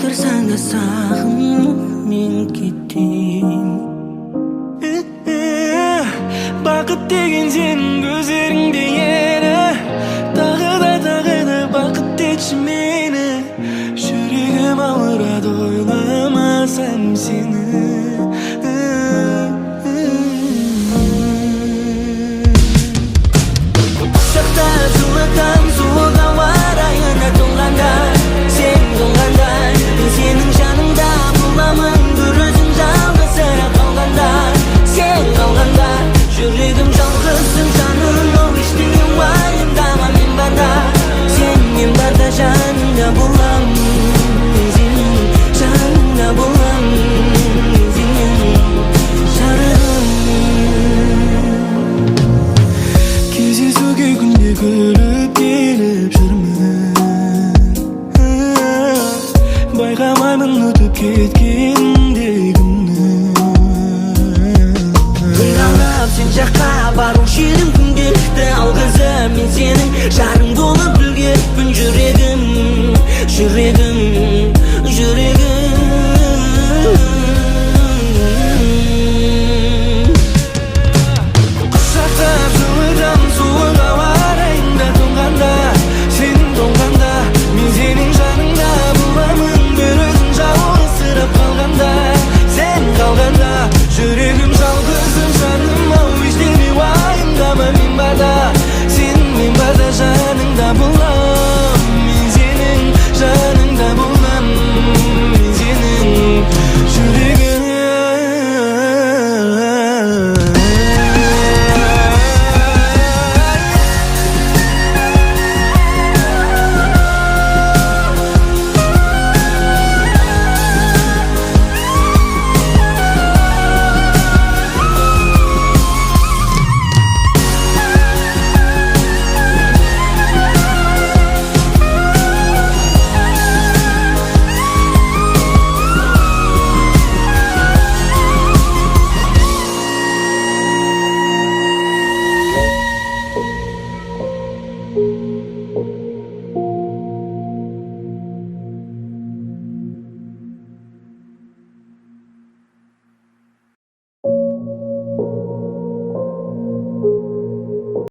Отырсаң да сағынып мен кетем. Бақыт деген сенің көздеріңде еді. Тағы да бақыт етші мені. Жүрегім ауырады ойламасам сені. Құшақта жылытам суық ауа райына толғанда. Сен толғанда, мен сенің жаныңда боламын. бір өзің жалғызсырап қалғанда. Сен қалғанда жүрегім жалғызсың жаным. Ол ештеңе уайымдама мен барда. Сен барда жаныңда боламын. Мен сенің жаныңда боламын. Мен сенің жарығым. Кездесуге күнде күліп келіп жүрмін. Байқамаймын өтіп кеткендей күнні. Ойланып сен жаққа бару жерім күнделікті алғызып мен сенің